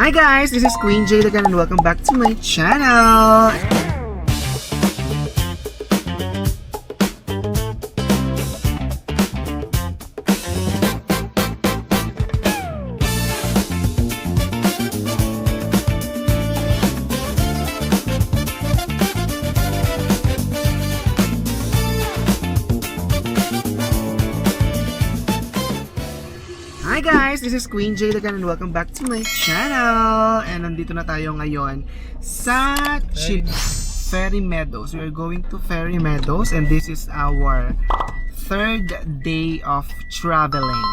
Hi guys, this is Queen Jade again and welcome back to my channel. Hi guys, this is Queen Jade again and welcome back to my channel. And nandito na tayo ngayon sa Ferry Meadows. We are going to Ferry Meadows and this is our third day of traveling.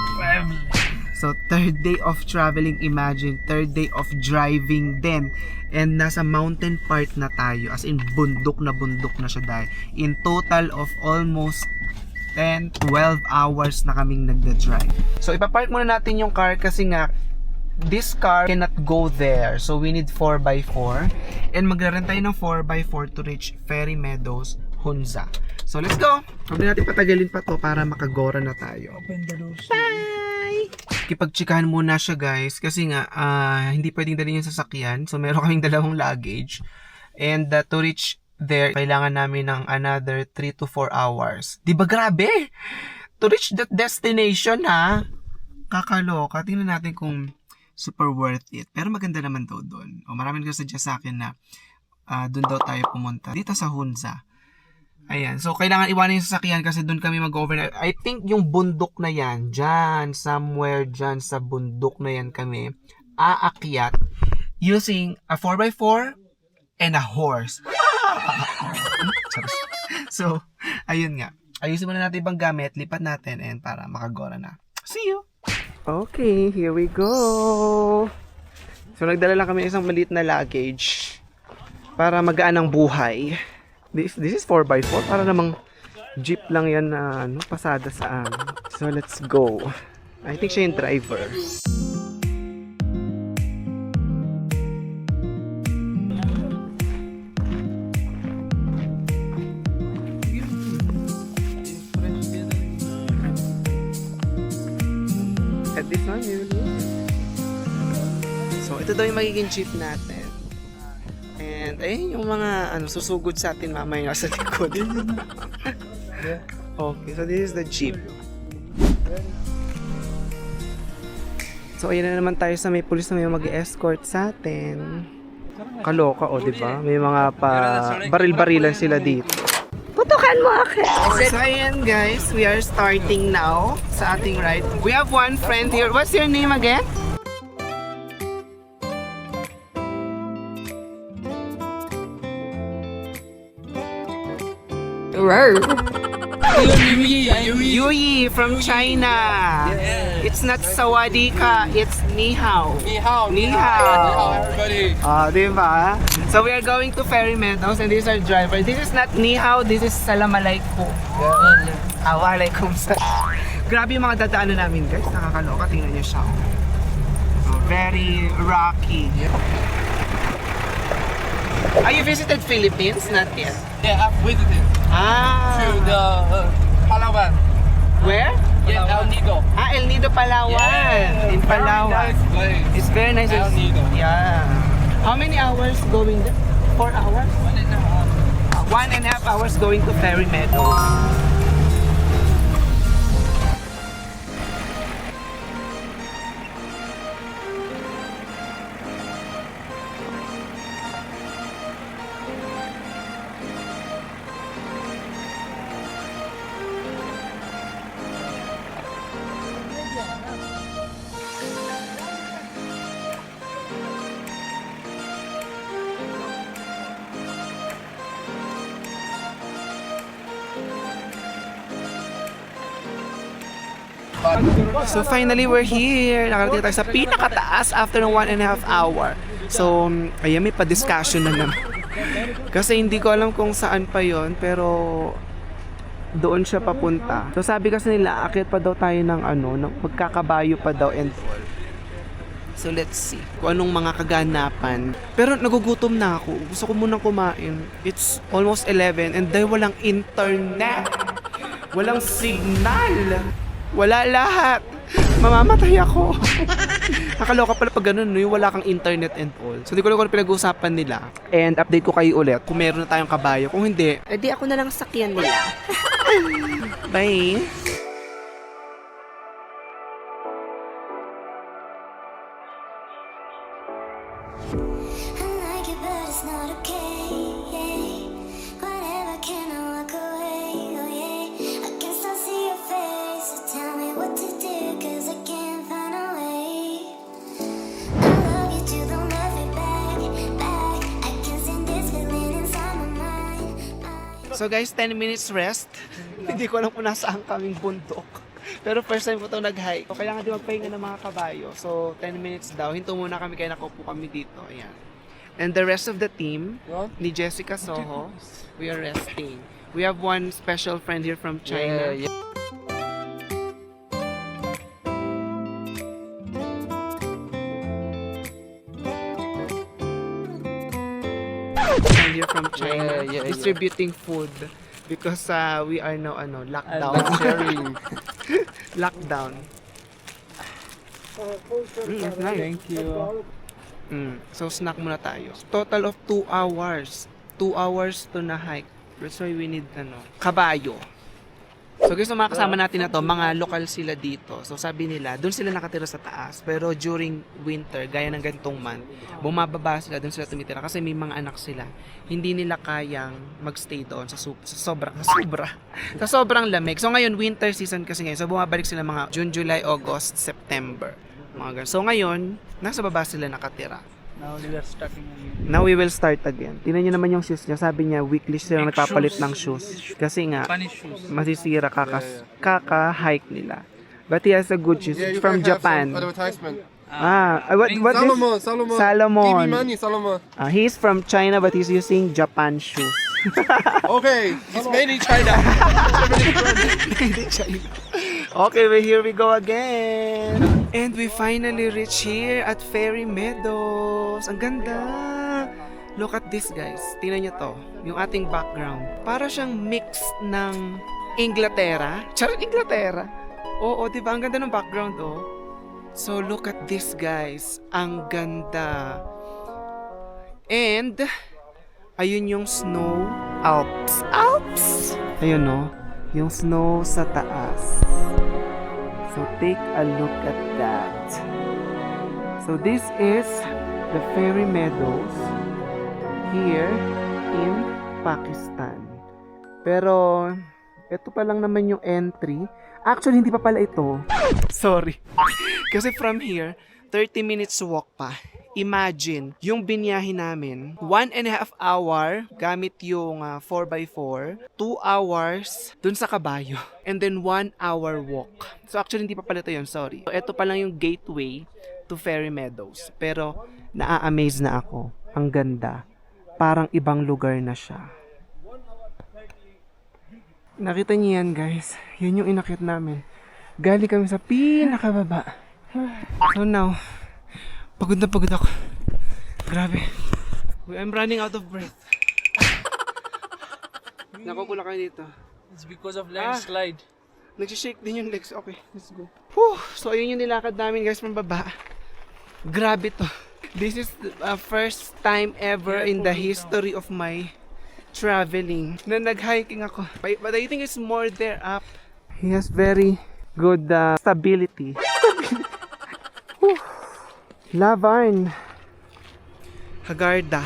So third day of traveling, imagine, third day of driving din. And nasa mountain part na tayo, as in bundok na siya dahil. In total of almost 10-12 hours na kaming nagda-drive. So ipapark muna natin yung car kasi nga this car cannot go there. So we need 4x4 and magre-rent tayo ng 4x4 to reach Ferry Meadows, Hunza. So let's go! Huwag na natin patagalin pa to para makagora na tayo. Bye! Kipag-chikahan muna siya guys kasi nga hindi pwedeng dalhin yung sasakyan. So meron kaming dalawang luggage and to reach there, kailangan namin ng another 3 to 4 hours. Di ba grabe? To reach that destination ha? Kakaloka. Tingnan natin kung super worth it. Pero maganda naman daw doon. O maraming nagsusuggest sa akin na doon daw tayo pumunta. Dito sa Hunza. Ayan. So kailangan iwanan yung sasakyan kasi doon kami mag-overnight. I think yung bundok na yan, dyan, somewhere dyan sa bundok na yan kami, aakyat using a 4x4 and a horse. So, ayun nga. Ayusin muna natin ibang gamit, lipat natin and para makagora na. See you! Okay, here we go! So, nagdala lang kami isang maliit na luggage para magaan ang buhay. This is 4x4. Para namang jeep lang yan na pasada sa amin. So, let's go. I think siya yung driver. At this one, so ito daw yung magiging jeep natin. And ayun yung mga susugod sa atin mamaya sa likod. Okay, so this is the jeep. So ayun na naman tayo sa may pulis na may mag-escort sa atin. Kaloka di ba? May mga baril-barilan sila dito. Putukan mo ako. So ayan guys, we are starting now sa ating ride. We have one friend here. What's your name again? Yuyi from China. It's not sawadika, it's ni hao. Ni hao. Ni hao. Everybody. Diba? So we are going to Ferry Meadows and this is our driver. This is not ni hao, this is salam alaikum. Alaikum salam. Grabe yung mga dadaanan namin guys, nakakaloka. Tingnan niyo siya. Very rocky. Are you visited Philippines? Not yet. Yeah, I've visited to the Palawan. Where? Yeah, El Nido. El Nido, Palawan. Yeah, In Palawan. Very nice place. It's very nice. El Nido. Yeah. How many hours going there? 4 hours? 1.5. 1.5 hours going to Ferry Meadows. So finally we're here. Nakarating tayo sa pinakataas after ng 1.5 hour. So ayan, may pa-discussion na naman. Kasi hindi ko alam kung saan pa yon, pero doon siya papunta. So sabi kasi nila, aakyat pa daw tayo ng magkakabayo pa daw and all. So let's see kung anong mga kaganapan. Pero nagugutom na ako. Gusto ko munang kumain. It's almost 11 and dahil walang internet, walang signal, wala lahat. Mamamatay ako. Nakaloka pala pag ganun, no? Yung wala kang internet and all. So, di ko lang kung pinag-uusapan nila. And update ko kayo ulit kung meron na tayong kabayo. Kung hindi, Edi ako na lang sakyan nila. bye! I like it, but it's not okay. Yeah. Whatever, can I walk away? Oh yeah. I can still see your face. So tell me what to do, 'cause I can't find a way. I love you too, don't love you back. I can send this feeling inside my mind. So guys, 10 minutes rest. Hindi ko alam kung nasaan kaming bundok. Pero first time ko ito nag-hike. So, kailangan din magpahinga ng mga kabayo. So, 10 minutes daw. Hinto muna kami kaya nakaupo kami dito. Ayan. And the rest of the team, ni Jessica Soho, we are resting. We have one special friend here from China. Yeah. Friend here from China. Yeah. Distributing food. Because we are now lockdown. Sharing. Lockdown. It's nice. Thank you. So snack muna tayo. Total of 2 hours. 2 hours to na hike. That's why we need kabayo. So guys, yung mga kasama natin na to, mga lokal sila dito. So sabi nila, doon sila nakatira sa taas. Pero during winter, gaya ng gantong month, bumababa sila, doon sila tumitira kasi may mga anak sila. Hindi nila kayang magstay doon sa sobrang lamig. So ngayon, winter season kasi ngayon. So bumabalik sila mga June, July, August, September. Mga ganun. So ngayon, nasa baba sila nakatira. Now we will start again. Tingnan niyo naman yung shoes niya. Sabi niya, weekly silang nagpapalit ng shoes. Kasi nga, masisira kaka-hike nila. But he has a good shoes. Yeah, you From can have Japan. some advertisement. What Salomon. Salomon. Give me money, Salomon. He's from China but he's using Japan shoes. Okay, it's made in China. Okay, well, here we go again. And we finally reach here at Fairy Meadows. Ang ganda. Look at this, guys. Tingnan nyo to. Yung ating background. Para siyang mix ng Inglaterra. Charot, Inglaterra. Oo, diba? Ang ganda ng background, oh. So, look at this, guys. Ang ganda. And, ayun yung snow Alps. Alps! Ayun, no? Yung snow sa taas. So, take a look at that. So, this is the Fairy Meadows here in Pakistan. Pero, ito pa lang naman yung entry. Actually, hindi pa pala ito. Sorry. Kasi from here, 30 minutes walk pa. Imagine, yung binyahe namin, 1.5 hour gamit yung 4x4, 2 hours dun sa kabayo, and then 1 hour walk. So actually, hindi pa pala ito yun, sorry. So, ito pa lang yung gateway to Fairy Meadows. Pero, naa-amaze na ako. Ang ganda. Parang ibang lugar na siya. Nakita niyo yan, guys. Yan yung inakit namin. Galing kami sa pinakababa. So now, pagod na pagod ako. Grabe. I'm running out of breath. Nakapula kayo dito. It's because of landslide. Nagsishake din yung legs. Okay, let's go. Whew! So ayun yung nilakad namin, guys, from baba. Grabe to. This is the first time ever in the history of my traveling na nag-hiking ako. But I think it's more there up. He has very good stability. Lavarn. Hagarda.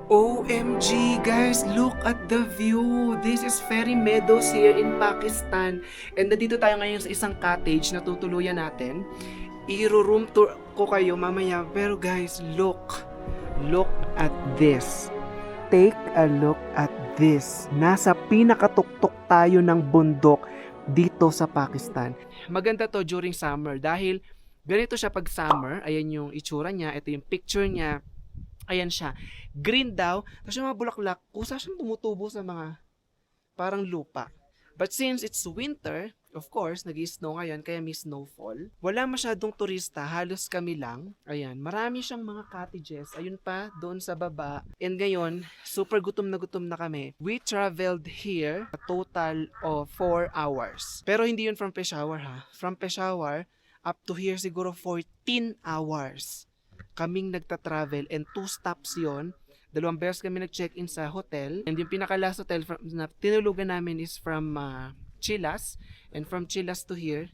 OMG, guys, look at the view. This is Fairy Meadows here in Pakistan. And nandito tayo ngayon sa isang cottage na tutuluyan natin. I-room tour ko kayo mamaya. Pero guys, look at this. Take a look at this. Nasa pinakatuktok tayo ng bundok dito sa Pakistan. Maganda to during summer dahil ganito siya pag summer. Ayan yung itsura niya. Ito yung picture niya. Ayan siya. Green daw. Tapos yung mga bulaklak, kusa siyang tumutubo sa mga parang lupa. But since it's winter, of course, nag-i-snow ngayon, kaya may snowfall. Wala masyadong turista, halos kami lang. Ayan, marami siyang mga cottages. Ayun pa, doon sa baba. And ngayon, super gutom na kami. We traveled here a total of 4 hours. Pero hindi yun from Peshawar, ha? From Peshawar, up to here siguro 14 hours kaming nagta-travel and 2 stops yon. 2 beses kami nag-check-in sa hotel and yung pinaka-last hotel na tinulugan namin is from Chilas, and from Chilas to here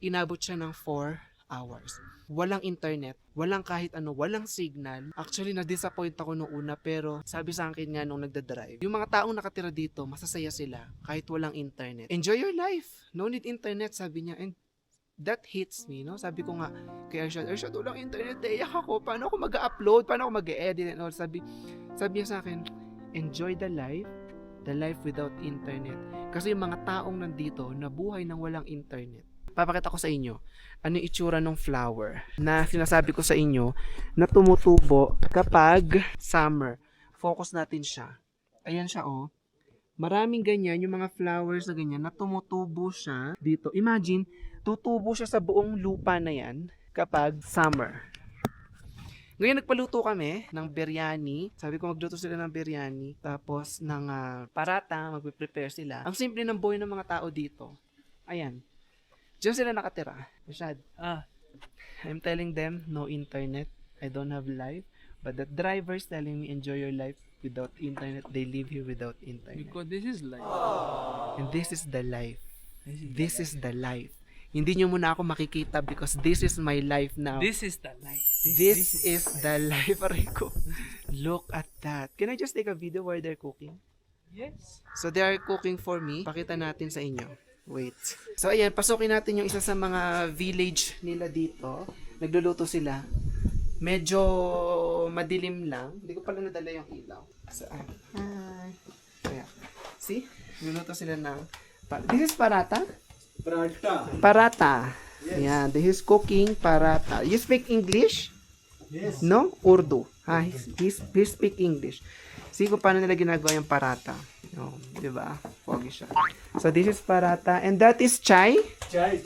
inabot siya ng 4 hours. Walang internet, walang kahit ano, walang signal. Actually, na-disappoint ako nung una, pero sabi sa akin nga nung nagdadrive, yung mga taong nakatira dito, masasaya sila kahit walang internet. Enjoy your life. No need internet, sabi niya. And that hits me, no? Sabi ko nga kay Arshad, walang internet, iyak ako. Paano ako mag-upload? Paano ako mag-edit? And all? Sabi niya sa akin, enjoy the life without internet. Kasi yung mga taong nandito, nabuhay nang walang internet. Papakita ko sa inyo ano yung itsura ng flower na sinasabi ko sa inyo na tumutubo kapag summer. Focus natin siya. Ayan siya, oh. Maraming ganyan, yung mga flowers na ganyan, na tumutubo siya dito. Imagine, tutubo siya sa buong lupa na yan kapag summer. Ngayon nagpaluto kami ng biryani. Sabi ko magluto sila ng biryani. Tapos ng parata, magpe-prepare sila. Ang simple ng buhay ng mga tao dito. Ayan. Diyan sila nakatira. Rashad. I'm telling them, no internet. I don't have life. But the driver's telling me, enjoy your life without internet. They live here without internet. Because this is life. And this is the life. This is the life. Hindi nyo muna ako makikita because this is my life now. This is the life. This is the life, Rico. Look at that. Can I just take a video while they're cooking? Yes. So they are cooking for me. Pakita natin sa inyo. Wait. So ayan, pasukin natin yung isa sa mga village nila dito. Nagluluto sila. Medyo madilim lang. Hindi ko pala nadala yung ilaw. So, hi. Ayan. See? Nagluluto sila ng... This is parata? Parata. Yes. Yeah, this is cooking parata. You speak English? Yes. No? Urdu. He speak English. See kung paano nila ginagawa yung parata. Oh, di ba? Pogi siya. So this is parata and that is chai? Chai.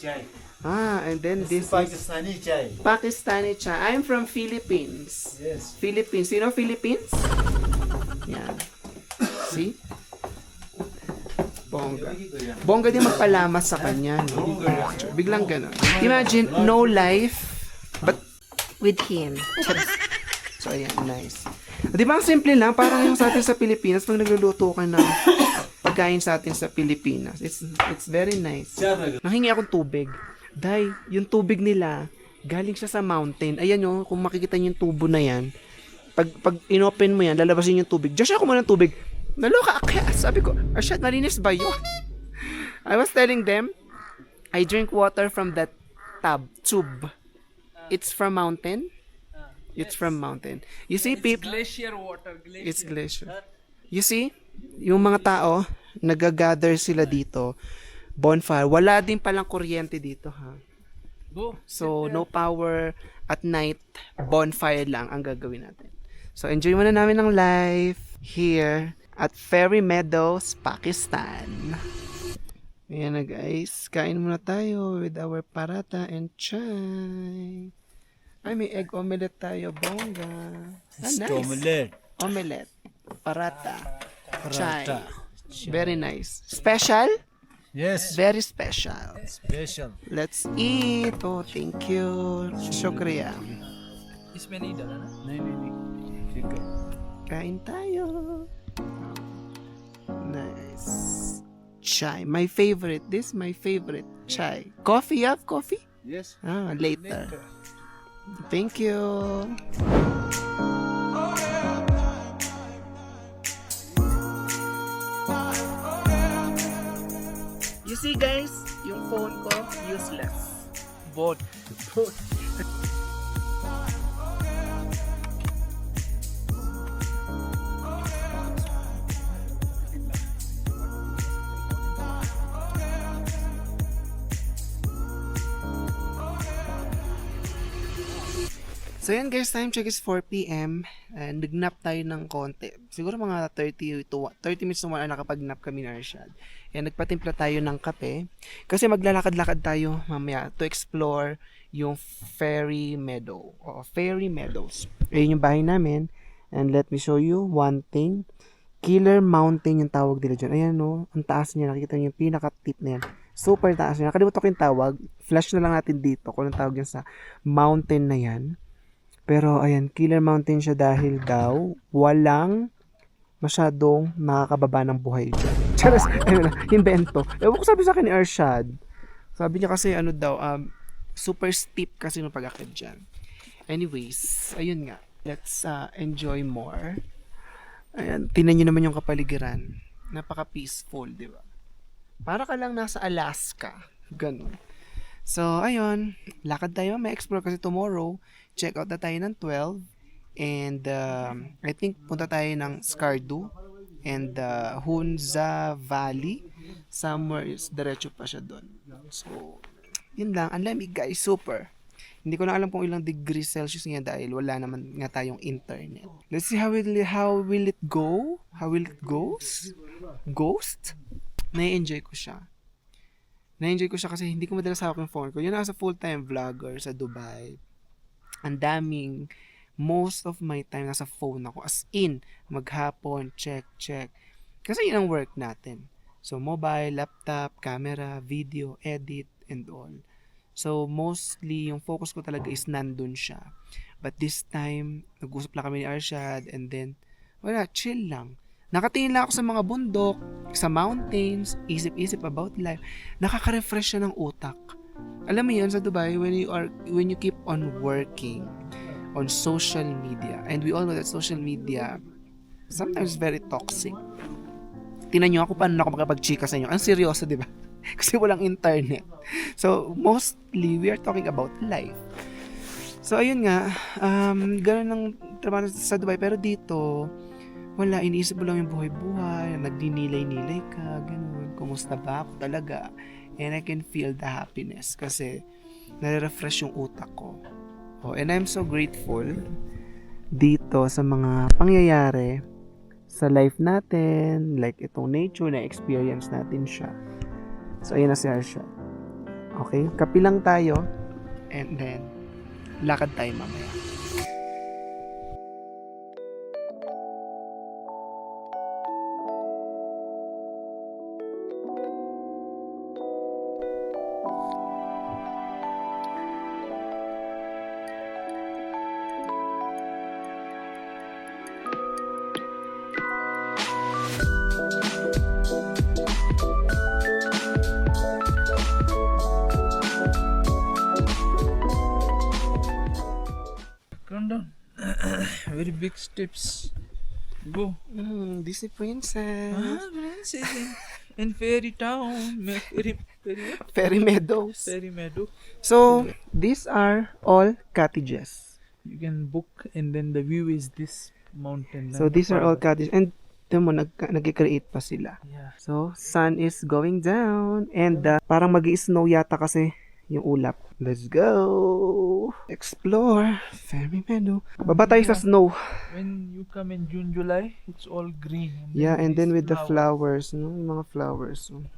And then this Pakistani chai. is Pakistani chai. I'm from Philippines. Yes. Philippines. You know Philippines? Yeah. See? Bongga. Bongga din magpalamas sa kanya, no? Biglang gano'n. Imagine, no life, but with him. So, ayan, nice. Di ba ang simple lang? Parang yung sa atin sa Pilipinas, pag nagluluto ka ng pagkain sa atin sa Pilipinas. It's very nice. Nanghingi akong tubig. Dahil, yung tubig nila, galing siya sa mountain. Ayan yung, kung makikita niyo yung tubo na yan, pag inopen mo yan, lalabasin yung tubig. Josh, ako muna ng tubig. Naloka kaya sabi ko, Arshad, malinis ba yun? I was telling them, I drink water from that tube. It's from mountain. It's from mountain. You see, people. Glacier water. It's glacier. You see, yung mga tao, nagagather sila dito. Bonfire. Wala din palang kuryente dito, ha? So, no power at night. Bonfire lang ang gagawin natin. So, enjoy muna namin ng life here at Fairy Meadows, Pakistan. Ayan na guys, kain muna tayo with our parata and chai. Ay, may egg omelette tayo, bongga. Nice. Omelette. Parata. Chai. Very nice. Special? Yes. Very special. Special. Let's eat. Oh, thank you. Shukriya. इसमें नहीं डाला ना? नहीं. Kain tayo. Nice. Chai. My favorite. This is my favorite. Chai. Coffee? You have coffee? Yes. Later. Thank you. You see guys, yung phone ko useless. Boat. So yan guys, time check is 4 p.m. and nagnap tayo ng konti. Siguro mga 30 minutes na nakapag-nap kami na Arshad. And nagpatimpla tayo ng kape kasi maglalakad-lakad tayo mamaya to explore yung Fairy Meadow o Fairy Meadows. Ayun yung bahay namin. And let me show you one thing. Killer Mountain yung tawag nila dyan. Ayan no, ang taas niya. Nakikita niyo yung pinaka-tip na yan. Super taas yun. Nakalimutan ko yung tawag. Flash na lang natin dito kung anong tawag yan sa mountain na yan. Pero ayan, killer mountain siya dahil daw walang masyadong makakababa ng buhay dyan. Charas, ayun na, invento. Ewan ko sabi sa akin ni Arshad. Sabi niya kasi ano daw, super steep kasi ng pag-akit dyan. Anyways, ayun nga. Let's enjoy more. Ayan, tingnan nyo naman yung kapaligiran. Napaka-peaceful, di ba? Para ka lang nasa Alaska. Ganun. So, ayun. Lakad tayo. May explore kasi tomorrow. Check out na tayo ng 12. And I think punta tayo ng Skardu. And Hunza Valley. Somewhere is diretso pa siya doon. So, yun lang. Ang lamig guys. Super. Hindi ko na alam kung ilang degrees Celsius niya dahil wala naman nga tayong internet. Let's see how will it go? How will it goes? Ghost? Na-enjoy ko siya. Na-enjoy ko siya kasi hindi ko madalas hawak yung phone ko. Yun ako sa full-time vlogger sa Dubai. Ang daming, most of my time nasa phone ako. As in, maghapon, check. Kasi yun ang work natin. So, mobile, laptop, camera, video, edit, and all. So, mostly, yung focus ko talaga is nandun siya. But this time, nag-usap lang kami ni Arshad, and then, wala, chill lang. Nakatingin lang ako sa mga bundok, sa mountains, isip-isip about life. Nakaka-refresh siya ng utak. Alam mo yun, sa Dubai, when you keep on working on social media, and we all know that social media sometimes very toxic. Tingnan nyo ako paano ako makapag-chika sa inyo. Ang seryoso, di ba? Kasi walang internet. So, mostly, we are talking about life. So, ayun nga, gano'n ang trabaho sa Dubai. Pero dito, wala, iniisip mo lang yung buhay-buhay, nagdinilay-nilay ka, gano'n. Kumusta ba ako talaga? And I can feel the happiness kasi nare-refresh yung utak ko. Oh, and I'm so grateful dito sa mga pangyayari sa life natin, like itong nature na experience natin siya. So, ayun na si Harsha. Okay? Kapi lang tayo. And then, lakad tayo mamaya. Calm down. Very big steps. Go. Disney Princess. Princess in fairy town. Fairy Meadows. Fairy meadow. So, these are all cottages. You can book and then the view is this mountain. So, these are all cottages. And, ito mo, nag-create pa sila. Yeah. So, sun is going down. And, parang mag-i-snow yata kasi yung ulap. Let's go! Explore! Fairy Meadow. Baba tayo sa snow. When you come in June, July, it's all green. Yeah, and then with the flowers. flowers. No? Yung mga flowers. No?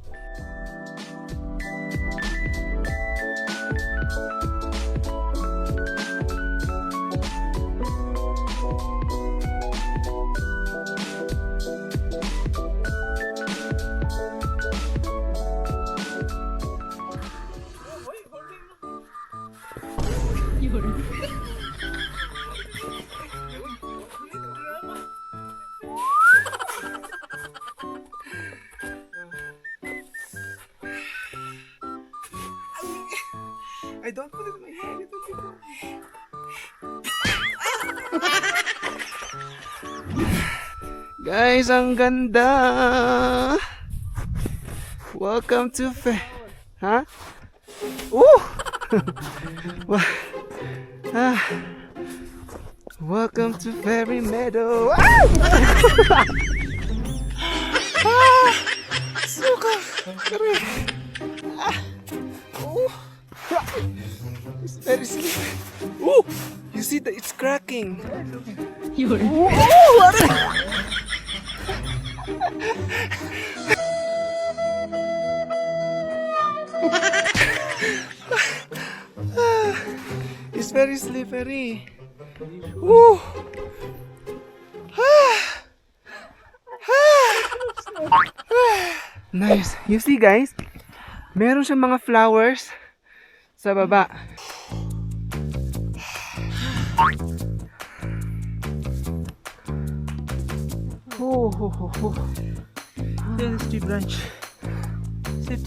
I don't put it in my hand. Guys, ang ganda! Welcome to Huh? Welcome to Fairy Meadow. Suka! It's very slippery. You see that it's cracking. It's very slippery. Woo! Nice. You see, guys, Meron siyang mga flowers sa baba. Then it's tree branch. Sit.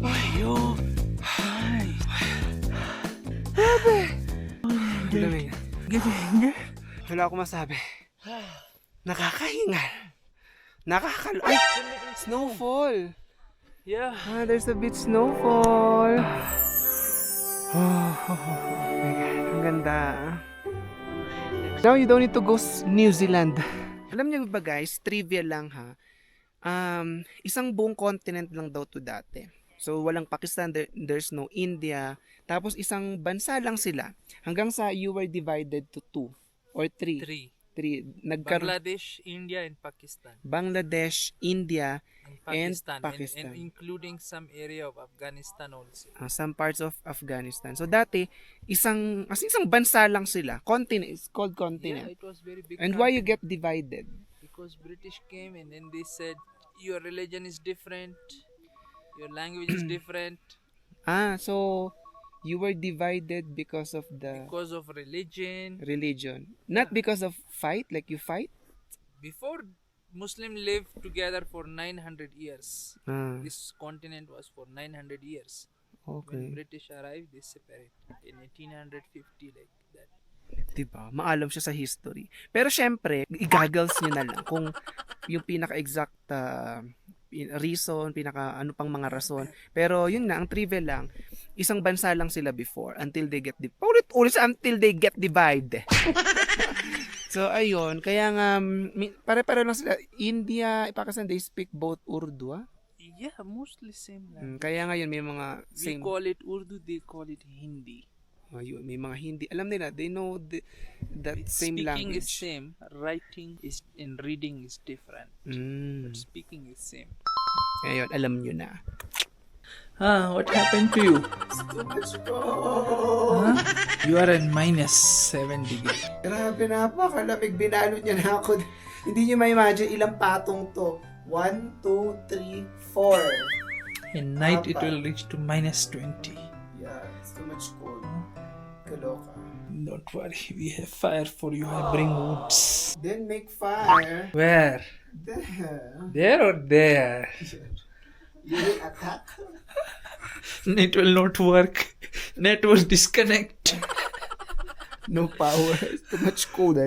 Ayo. Hi. Wala akong masabi. Nakakahingal. Ay! Snowfall! Yeah. There's a bit snowfall. Oh my God. Ang ganda. Now you don't need to go New Zealand. Alam niyo ba guys, trivia lang ha. Isang buong continent lang daw to dati. So walang Pakistan, there's no India. Tapos isang bansa lang sila. Hanggang sa you were divided to 2 or 3. Three. Bangladesh, India, and Pakistan. Bangladesh, India, And Pakistan. And including some area of Afghanistan also. Some parts of Afghanistan. So dati, isang bansa lang sila. Continent, it's called Yeah, continent. it was very big. And why you country. get divided? Because British came and then they said your religion is different, your language is different. So you were divided because of the Because of religion. religion. Not because of fight, like you fight? Before Muslim lived together for 900 years. This continent was for 900 years. When Okay. British arrived, they separated in 1850 like that. Diba? Maalam siya sa history. Pero syempre, i-goggles nyo na lang kung yung pinaka-exact reason, ano pang mga rason. Pero yun na, ang trivia lang, isang bansa lang sila before until they get until they get divided. So ayun, kaya nga pare-pare lang sila. India, Pakistan, they speak both Urdu. Yeah, mostly same language. Kaya ngayon may mga We same. call it Urdu, they call it Hindi. Ayun, may mga Hindi. Alam nila, they know that same Speaking language. is same, writing is and reading is different. But speaking is same. Ayun, alam nyo na. What happened to you? You are at minus 7 degrees. Grabe, napakalamig. Binalo niya na ako. Hindi niyo ma-imagine ilang patong to. 1, 2, 3, 4. In night it will reach to minus 20. Yeah, it's too much cold. Kaloka. Don't worry, we have fire for you. I bring woods. Then make fire. Where? There. There or there? You will attack. It will not work. Net will disconnect. No power. It's too much cold.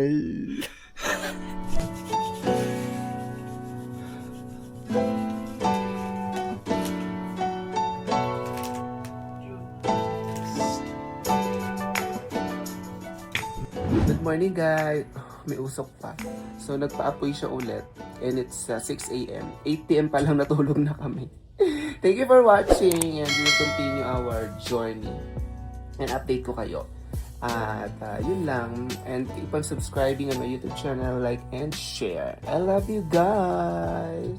Good morning guys. May usok pa. So nagpa-apoy siya ulit. And it's 6 a.m. 8 p.m. pa lang natulog na kami. Thank you for watching and we will continue our journey. And update ko kayo. At yun lang. And keep on subscribing on my YouTube channel, like and share. I love you guys.